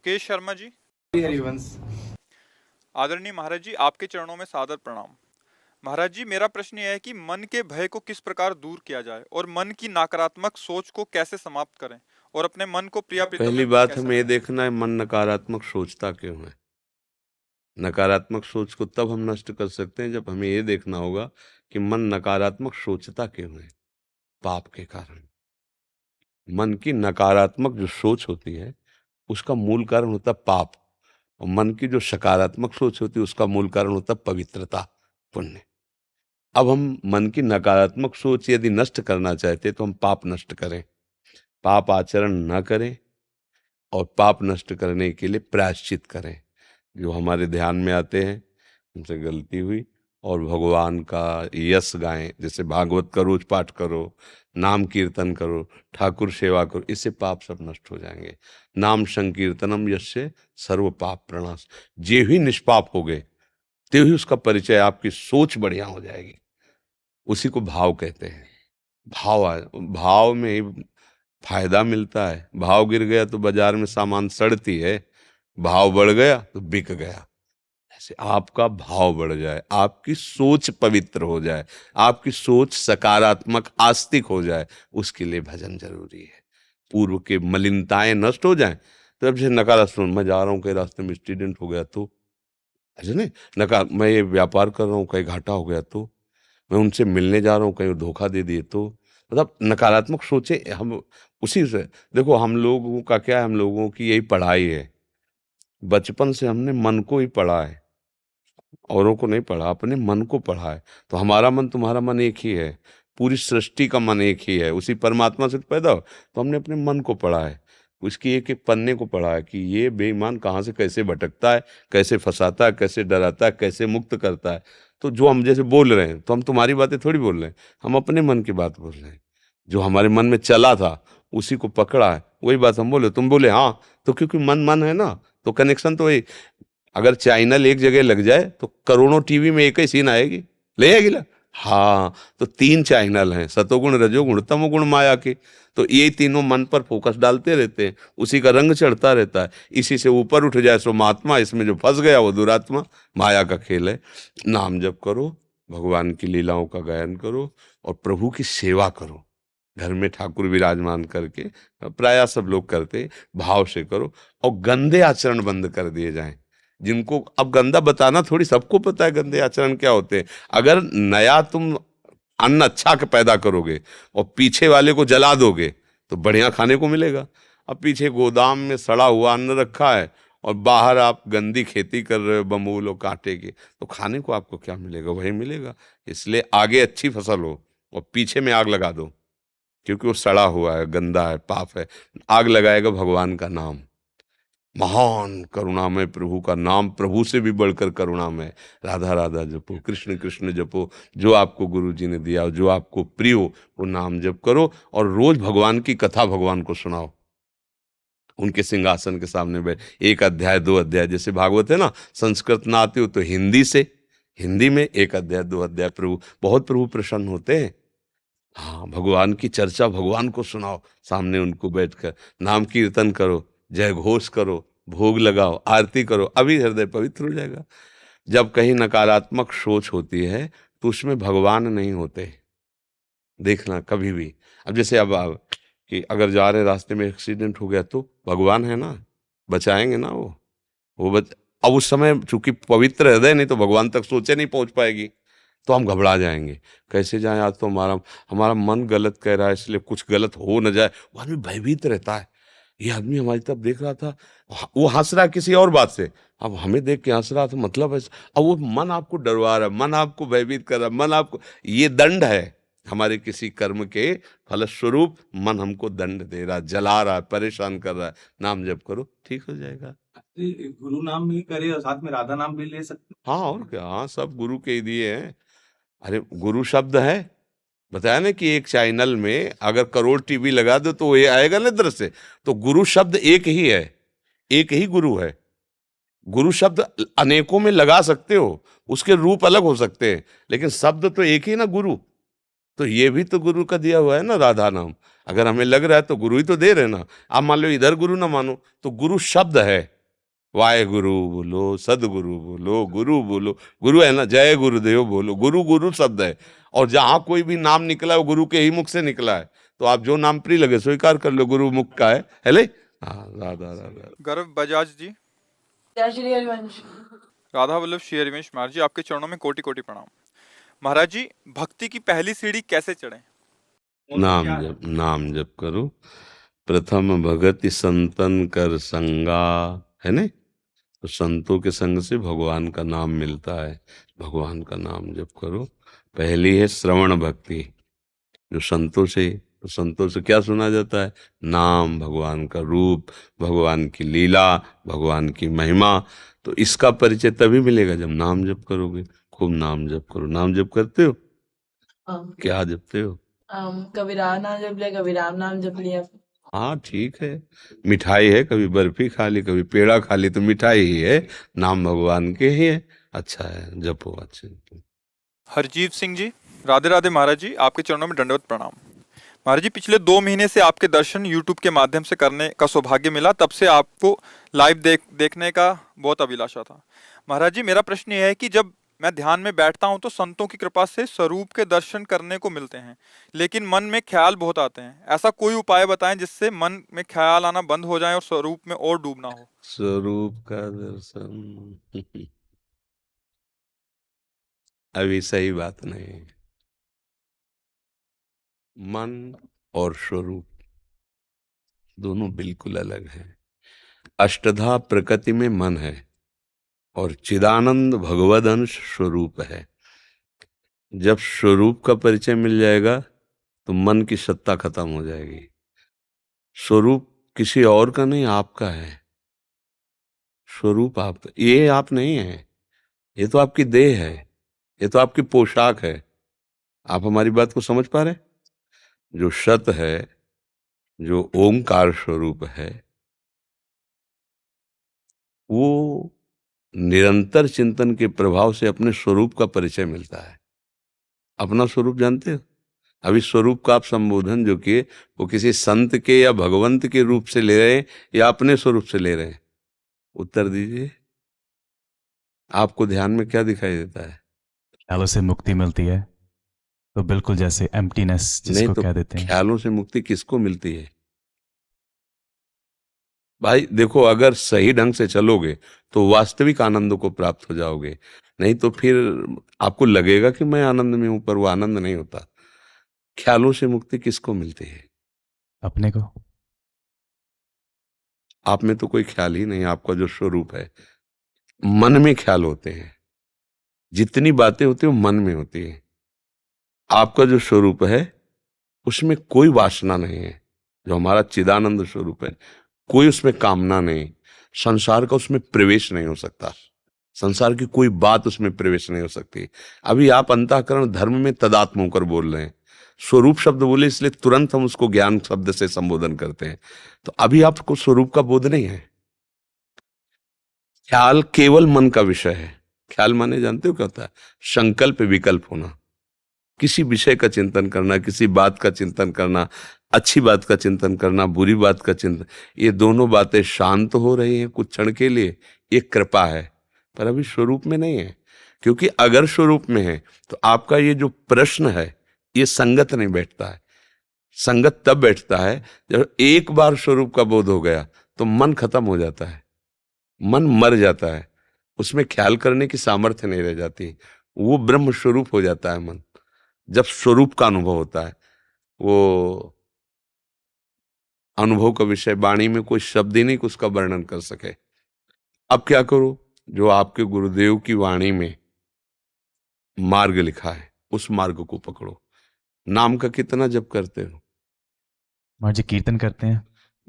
मुकेश शर्मा जी। हरिवंश। आदरणीय महाराज जी, आपके चरणों में सादर प्रणाम। महाराज जी, मेरा प्रश्न यह है कि मन के भय को किस प्रकार दूर किया जाए और मन की नकारात्मक सोच को कैसे समाप्त करें और अपने मन को प्रिया प्रीतम पहली में बात कैसे हमें ये रखें। देखना है मन नकारात्मक सोचता क्यों है। नकारात्मक सोच को तब हम नष्ट कर सकते हैं जब हमें ये देखना होगा कि मन नकारात्मक सोचता क्यों है। पाप के कारण। मन की नकारात्मक जो सोच होती है उसका मूल कारण होता है पाप, और मन की जो सकारात्मक सोच होती है उसका मूल कारण होता है पवित्रता, पुण्य। अब हम मन की नकारात्मक सोच यदि नष्ट करना चाहते तो हम पाप नष्ट करें, पाप आचरण न करें और पाप नष्ट करने के लिए प्रायश्चित करें। जो हमारे ध्यान में आते हैं उनसे गलती हुई और भगवान का यश गाएं, जैसे भागवत का रोज पाठ करो, नाम कीर्तन करो, ठाकुर सेवा करो, इससे पाप सब नष्ट हो जाएंगे। नाम संकीर्तनम यस्य सर्व पाप प्रणाश। जे ही निष्पाप हो गए ते ही उसका परिचय, आपकी सोच बढ़िया हो जाएगी। उसी को भाव कहते हैं। भाव में ही फायदा मिलता है। भाव गिर गया तो बाजार में सामान सड़ती है, भाव बढ़ गया तो बिक गया। ऐसे आपका भाव बढ़ जाए, आपकी सोच पवित्र हो जाए, आपकी सोच सकारात्मक आस्तिक हो जाए, उसके लिए भजन जरूरी है। पूर्व के मलिनताएं नष्ट हो जाएं। तो अब जैसे नकारात्मक, मैं जा रहा हूँ कहीं रास्ते में एक्सीडेंट हो गया तो, ऐसे नहीं नकार, मैं ये व्यापार कर रहा हूँ कहीं घाटा हो गया तो, मैं उनसे मिलने जा रहा हूँ कहीं धोखा दे दिए तो, मतलब नकारात्मक सोचे हम। उसी से देखो, हम लोगों का क्या है, हम लोगों की यही पढ़ाई है। बचपन से हमने मन को ही पढ़ा है, औरों को नहीं पढ़ा, अपने मन को पढ़ा है। तो हमारा मन तुम्हारा मन एक ही है, पूरी सृष्टि का मन एक ही है, उसी परमात्मा से पैदा हो। तो हमने अपने मन को पढ़ा है, उसकी एक एक पन्ने को पढ़ा है कि ये बेईमान कहाँ से कैसे भटकता है, कैसे फंसाता है, कैसे डराता है, कैसे मुक्त करता है। तो जो हम जैसे बोल रहे हैं, तो हम तुम्हारी बातें थोड़ी बोल रहे हैं, हम अपने मन की बात बोल रहे हैं। जो हमारे मन में चला था उसी को पकड़ा है, वही बात हम बोले, तुम बोले हाँ। तो क्योंकि मन मन है ना, तो कनेक्शन तो वही। अगर चैनल एक जगह लग जाए तो करोड़ों टीवी में एक ही सीन आएगी, ले आएगी ना। हाँ, तो तीन चैनल हैं, सतोगुण रजोगुण तमोगुण माया के। तो ये तीनों मन पर फोकस डालते रहते हैं, उसी का रंग चढ़ता रहता है। इसी से ऊपर उठ जाए सो महात्मा, इसमें जो फंस गया वो दुरात्मा। माया का खेल है। नाम जप करो, भगवान की लीलाओं का गायन करो और प्रभु की सेवा करो। घर में ठाकुर विराजमान करके, प्रायः सब लोग करते, भाव से करो। और गंदे आचरण बंद कर दिए जाएं। जिनको अब गंदा बताना थोड़ी, सबको पता है गंदे आचरण क्या होते हैं। अगर नया तुम अन्न अच्छा के पैदा करोगे और पीछे वाले को जला दोगे तो बढ़िया खाने को मिलेगा। अब पीछे गोदाम में सड़ा हुआ अन्न रखा है और बाहर आप गंदी खेती कर रहे हो बमूल और कांटे की, तो खाने को आपको क्या मिलेगा, वही मिलेगा। इसलिए आगे अच्छी फसल हो और पीछे में आग लगा दो, क्योंकि वो सड़ा हुआ है, गंदा है, पाप है। आग लगाएगा भगवान का नाम। महान करुणामय प्रभु का नाम, प्रभु से भी बढ़कर करुणामय। राधा राधा जपो, कृष्ण कृष्ण जपो। जो आपको गुरु जी ने दिया, जो आपको प्रिय हो, वो नाम जप करो और रोज भगवान की कथा भगवान को सुनाओ। उनके सिंहासन के सामने बैठ, एक अध्याय दो अध्याय, जैसे भागवत है ना, संस्कृत ना आती हो तो हिंदी से, हिंदी में एक अध्याय दो अध्याय, प्रभु बहुत प्रभु प्रसन्न होते हैं। हाँ, भगवान की चर्चा भगवान को सुनाओ, सामने उनको बैठकर नाम कीर्तन करो, जय घोष करो, भोग लगाओ, आरती करो, अभी हृदय पवित्र हो जाएगा। जब कहीं नकारात्मक सोच होती है तो उसमें भगवान नहीं होते, देखना कभी भी। अब जैसे अब कि अगर जा रहे रास्ते में एक्सीडेंट हो गया तो भगवान है ना, बचाएंगे ना वो अब उस समय चूंकि पवित्र हृदय नहीं, तो भगवान तक सोचे नहीं पहुंच पाएगी, तो हम घबरा जाएंगे। कैसे जाएं, आज तो हमारा हमारा मन गलत कह रहा है, इसलिए कुछ गलत हो न जाए। वो आदमी भयभीत रहता है। ये आदमी हमारी तरफ देख रहा था, वो हंस रहा है किसी और बात से, अब हमें देख के हंस रहा था, मतलब है। अब वो मन आपको डरवा रहा है, मन आपको भयभीत कर रहा है, मन आपको, ये दंड है हमारे किसी कर्म के फलस्वरूप। मन हमको दंड दे रहा है, जला रहा है, परेशान कर रहा है। नाम जप करो, ठीक हो जाएगा। गुरु नाम भी करे और साथ में राधा नाम भी ले सकते। हाँ, और क्या, हाँ, सब गुरु के ही दिए हैं। अरे गुरु शब्द है, बताया ना कि एक चैनल में अगर करोड़ टीवी लगा दो तो ये आएगा ना दृश्य। तो गुरु शब्द एक ही है, एक ही गुरु है। गुरु शब्द अनेकों में लगा सकते हो, उसके रूप अलग हो सकते हैं, लेकिन शब्द तो एक ही ना, गुरु। तो ये भी तो गुरु का दिया हुआ है ना, राधा नाम। अगर हमें लग रहा है तो गुरु ही तो दे रहे ना। आप मान लो इधर गुरु ना मानो, तो गुरु शब्द है, वाहे गुरु बोलो, सदगुरु बोलो, गुरु बोलो। गुरु है ना, जय गुरुदेव बोलो। गुरु गुरु शब्द है, और जहां कोई भी नाम निकला है वो गुरु के ही मुख से निकला है। तो आप जो नाम प्रिय लगे स्वीकार कर लो, गुरु मुख का है ले। हाँ, राधा राधा। गर्व बजाज जी। जय श्री हरिवंश। राधा वल्लभ श्री हरिवंश महाराज जी, आपके चरणों में कोटि कोटि प्रणाम। महाराज जी, भक्ति की पहली सीढ़ी कैसे चढ़े? नाम जप करो। प्रथम भगति संतन कर संगा, है ने। तो संतों के संग से भगवान का नाम मिलता है। भगवान का नाम जप करो। पहली है श्रवण भक्ति, जो संतों से क्या सुना जाता है? नाम, भगवान का रूप, भगवान की लीला, भगवान की महिमा। तो इसका परिचय तभी मिलेगा जब नाम जप करोगे। खूब नाम जप करो। नाम जप करते हो? क्या जपते हो? कभी राम नाम जप लिया, कभी राम नाम जप लिया। हाँ ठीक है, मिठाई है, कभी बर्फी खा ली, कभी पेड़ा खा ली, तो मिठाई ही है, नाम भगवान के ही है। अच्छा है, जपो। अच्छा। हरजीत सिंह जी। राधे राधे महाराज जी, आपके चरणों में दंडवत प्रणाम। महाराज जी, पिछले 2 महीने से आपके दर्शन यूट्यूब के माध्यम से करने का सौभाग्य मिला। तब से आपको लाइव देखने का बहुत अभिलाषा था। महाराज जी, मेरा प्रश्न यह है कि जब मैं ध्यान में बैठता हूं तो संतों की कृपा से स्वरूप के दर्शन करने को मिलते हैं, लेकिन मन में ख्याल बहुत आते हैं। ऐसा कोई उपाय बताएं जिससे मन में ख्याल आना बंद हो जाए और स्वरूप में और डूबना हो। स्वरूप का दर्शन अभी सही बात नहीं है। मन और स्वरूप दोनों बिल्कुल अलग हैं। अष्टधा प्रकृति में मन है और चिदानंद भगवद अंश स्वरूप है। जब स्वरूप का परिचय मिल जाएगा तो मन की सत्ता खत्म हो जाएगी। स्वरूप किसी और का नहीं, आपका है। स्वरूप आपका, ये आप नहीं है, ये तो आपकी देह है, ये तो आपकी पोशाक है। आप हमारी बात को समझ पा रहे? जो सत है, जो ओंकार स्वरूप है, वो निरंतर चिंतन के प्रभाव से अपने स्वरूप का परिचय मिलता है। अपना स्वरूप जानते हो? अभी स्वरूप का आप संबोधन जो किए, वो किसी संत के या भगवंत के रूप से ले रहे हैं या अपने स्वरूप से ले रहे हैं? उत्तर दीजिए। आपको ध्यान में क्या दिखाई देता है? ख्यालों से मुक्ति मिलती है, तो बिल्कुल जैसे एम्प्टीनेस नहीं जिसको तो कह देते हैं। ख्यालों से मुक्ति किसको मिलती है? भाई देखो, अगर सही ढंग से चलोगे तो वास्तविक आनंद को प्राप्त हो जाओगे। नहीं तो फिर आपको लगेगा कि मैं आनंद में हूं, पर वो आनंद नहीं होता। ख्यालों से मुक्ति किसको मिलती है? अपने को। आप में तो कोई ख्याल ही नहीं, आपका जो स्वरूप है। मन में ख्याल होते हैं, जितनी बातें होती है वो मन में होती है। आपका जो स्वरूप है उसमें कोई वासना नहीं है। जो हमारा चिदानंद स्वरूप है, कोई उसमें कामना नहीं, संसार का उसमें प्रवेश नहीं हो सकता। संसार की कोई बात उसमें प्रवेश नहीं हो सकती। अभी आप अंतःकरण धर्म में तदात्म होकर बोल रहे हैं। स्वरूप शब्द बोले इसलिए तुरंत हम उसको ज्ञान शब्द से संबोधन करते हैं। तो अभी आपको स्वरूप का बोध नहीं है। ख्याल केवल मन का विषय है। ख्याल माने जानते हो क्या होता है? संकल्प विकल्प होना। किसी विषय का चिंतन करना, किसी बात का चिंतन करना, अच्छी बात का चिंतन करना, बुरी बात का चिंतन, ये दोनों बातें शांत हो रही हैं कुछ क्षण के लिए, ये कृपा है। पर अभी स्वरूप में नहीं है। क्योंकि अगर स्वरूप में है तो आपका ये जो प्रश्न है ये संगत नहीं बैठता है। संगत तब बैठता है जब एक बार स्वरूप का बोध हो गया तो मन खत्म हो जाता है, मन मर जाता है, उसमें ख्याल करने की सामर्थ्य नहीं रह जाती। वो ब्रह्म स्वरूप हो जाता है मन। जब स्वरूप का अनुभव होता है, वो अनुभव का विषय वाणी में कोई शब्द ही नहीं कि उसका वर्णन कर सके। अब क्या करो? जो आपके गुरुदेव की वाणी में मार्ग लिखा है उस मार्ग को पकड़ो। नाम का कितना जप करते हो? महाराज जी कीर्तन करते हैं।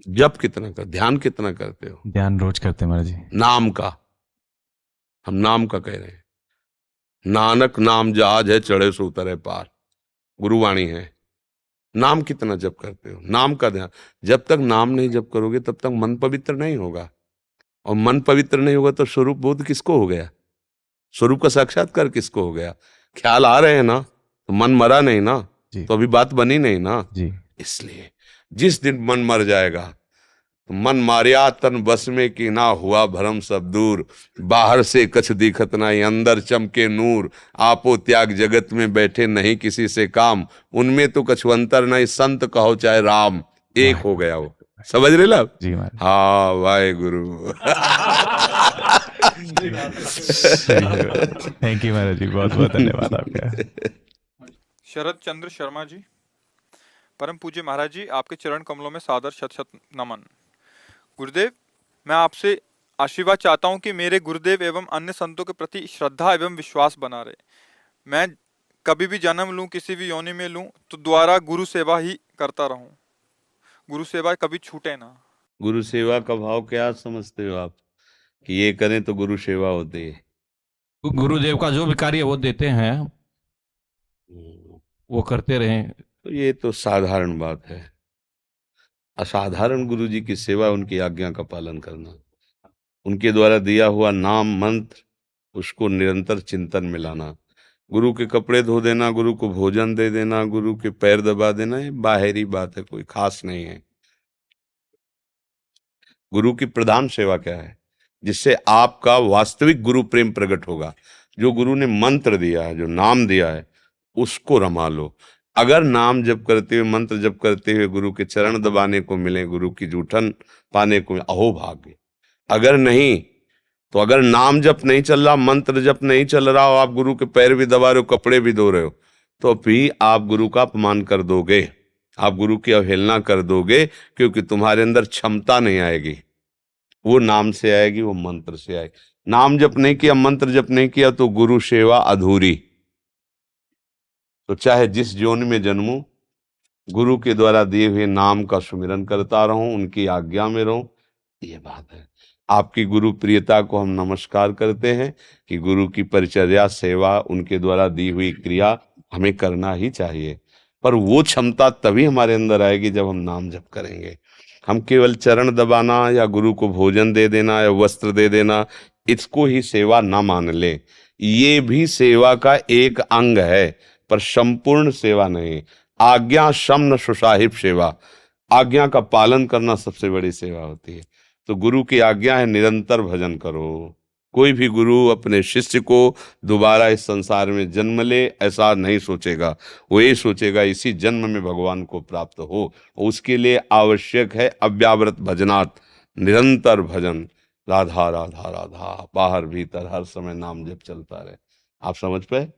जप कितना कर, ध्यान कितना करते हो? ध्यान रोज करते हैं महाराज जी। नाम का, हम नाम का कह रहे हैं। नानक नाम जहाज है, चढ़े सो उतरे पार, गुरुवाणी है। नाम कितना जप करते हो? नाम का ध्यान। जब तक नाम नहीं जप करोगे तब तक मन पवित्र नहीं होगा, और मन पवित्र नहीं होगा तो स्वरूप बोध किसको हो गया? स्वरूप का साक्षात्कार किसको हो गया? ख्याल आ रहे हैं ना, तो मन मरा नहीं ना, जी तो अभी बात बनी नहीं ना। जी। इसलिए जिस दिन मन मर जाएगा तो मन मारिया तन बस में कि ना हुआ भरम सब दूर, बाहर से कछ दिखत नहीं अंदर चमके नूर, आपो त्याग जगत में बैठे नहीं किसी से काम, उनमें तो कछु अंतर नहीं संत कहो चाहे राम, एक हो गया वो। समझ रहे ला? जी महाराज। हाँ वाहे गुरु। थैंक यू महाराज जी, बहुत बहुत धन्यवाद आपका। शरद चंद्र शर्मा जी। परम पूज्य महाराज जी, आपके चरण कमलों में सादर शत शत नमन। गुरुदेव, मैं आपसे आशीर्वाद चाहता हूं कि मेरे गुरुदेव एवं अन्य संतों के प्रति श्रद्धा एवं विश्वास बना रहे। मैं कभी भी जन्म लूं, किसी भी योनि में लूं, तो द्वारा गुरु सेवा ही करता रहूं। गुरु सेवा कभी छूटे ना। गुरु सेवा का भाव क्या समझते हो आप, कि ये करें तो गुरु सेवा होती है? गुरुदेव का जो भी कार्य वो देते हैं वो करते रहें। तो ये तो साधारण बात है। असाधारण गुरु जी की सेवा उनकी आज्ञा का पालन करना, उनके द्वारा दिया हुआ नाम मंत्र उसको निरंतर चिंतन में लाना, गुरु के कपड़े धो देना, गुरु को भोजन दे देना, गुरु के पैर दबा देना, ये बाहरी बात है, कोई खास नहीं है। गुरु की प्रधान सेवा क्या है, जिससे आपका वास्तविक गुरु प्रेम प्रकट होगा? जो गुरु ने मंत्र दिया है, जो नाम दिया है, उसको रमा लो। अगर नाम जप करते हुए, मंत्र जप करते हुए गुरु के चरण दबाने को मिले, गुरु की जूठन पाने को, अहो भाग्य। अगर नहीं तो, अगर नाम जप नहीं चल रहा, मंत्र जप नहीं चल रहा हो, आप गुरु के पैर भी दबा रहे हो, कपड़े भी धो रहे हो, तो भी आप गुरु का अपमान कर दोगे, आप गुरु की अवहेलना कर दोगे, क्योंकि तुम्हारे अंदर क्षमता नहीं आएगी। वो नाम से आएगी, वो मंत्र से आएगी। नाम जप नहीं किया, मंत्र जप नहीं किया, तो गुरु सेवा अधूरी। तो चाहे जिस जोन में जन्मूं, गुरु के द्वारा दिए हुए नाम का सुमिरन करता रहूं, उनकी आज्ञा में रहूं, ये बात है। आपकी गुरु प्रियता को हम नमस्कार करते हैं कि गुरु की परिचर्या, सेवा, उनके द्वारा दी हुई क्रिया हमें करना ही चाहिए। पर वो क्षमता तभी हमारे अंदर आएगी जब हम नाम जप करेंगे। हम केवल चरण दबाना या गुरु को भोजन दे देना या वस्त्र दे देना, इसको ही सेवा ना मान ले। ये भी सेवा का एक अंग है, पर संपूर्ण सेवा नहीं। आज्ञा शमन सुसाहिब सेवा, आज्ञा का पालन करना सबसे बड़ी सेवा होती है। तो गुरु की आज्ञा है निरंतर भजन करो। कोई भी गुरु अपने शिष्य को दोबारा इस संसार में जन्म ले ऐसा नहीं सोचेगा, वो ये सोचेगा इसी जन्म में भगवान को प्राप्त हो। उसके लिए आवश्यक है अव्यावृत भजनात्, निरंतर भजन, राधा राधा राधा, बाहर भीतर हर समय नाम जप चलता रहे। आप समझ पाए?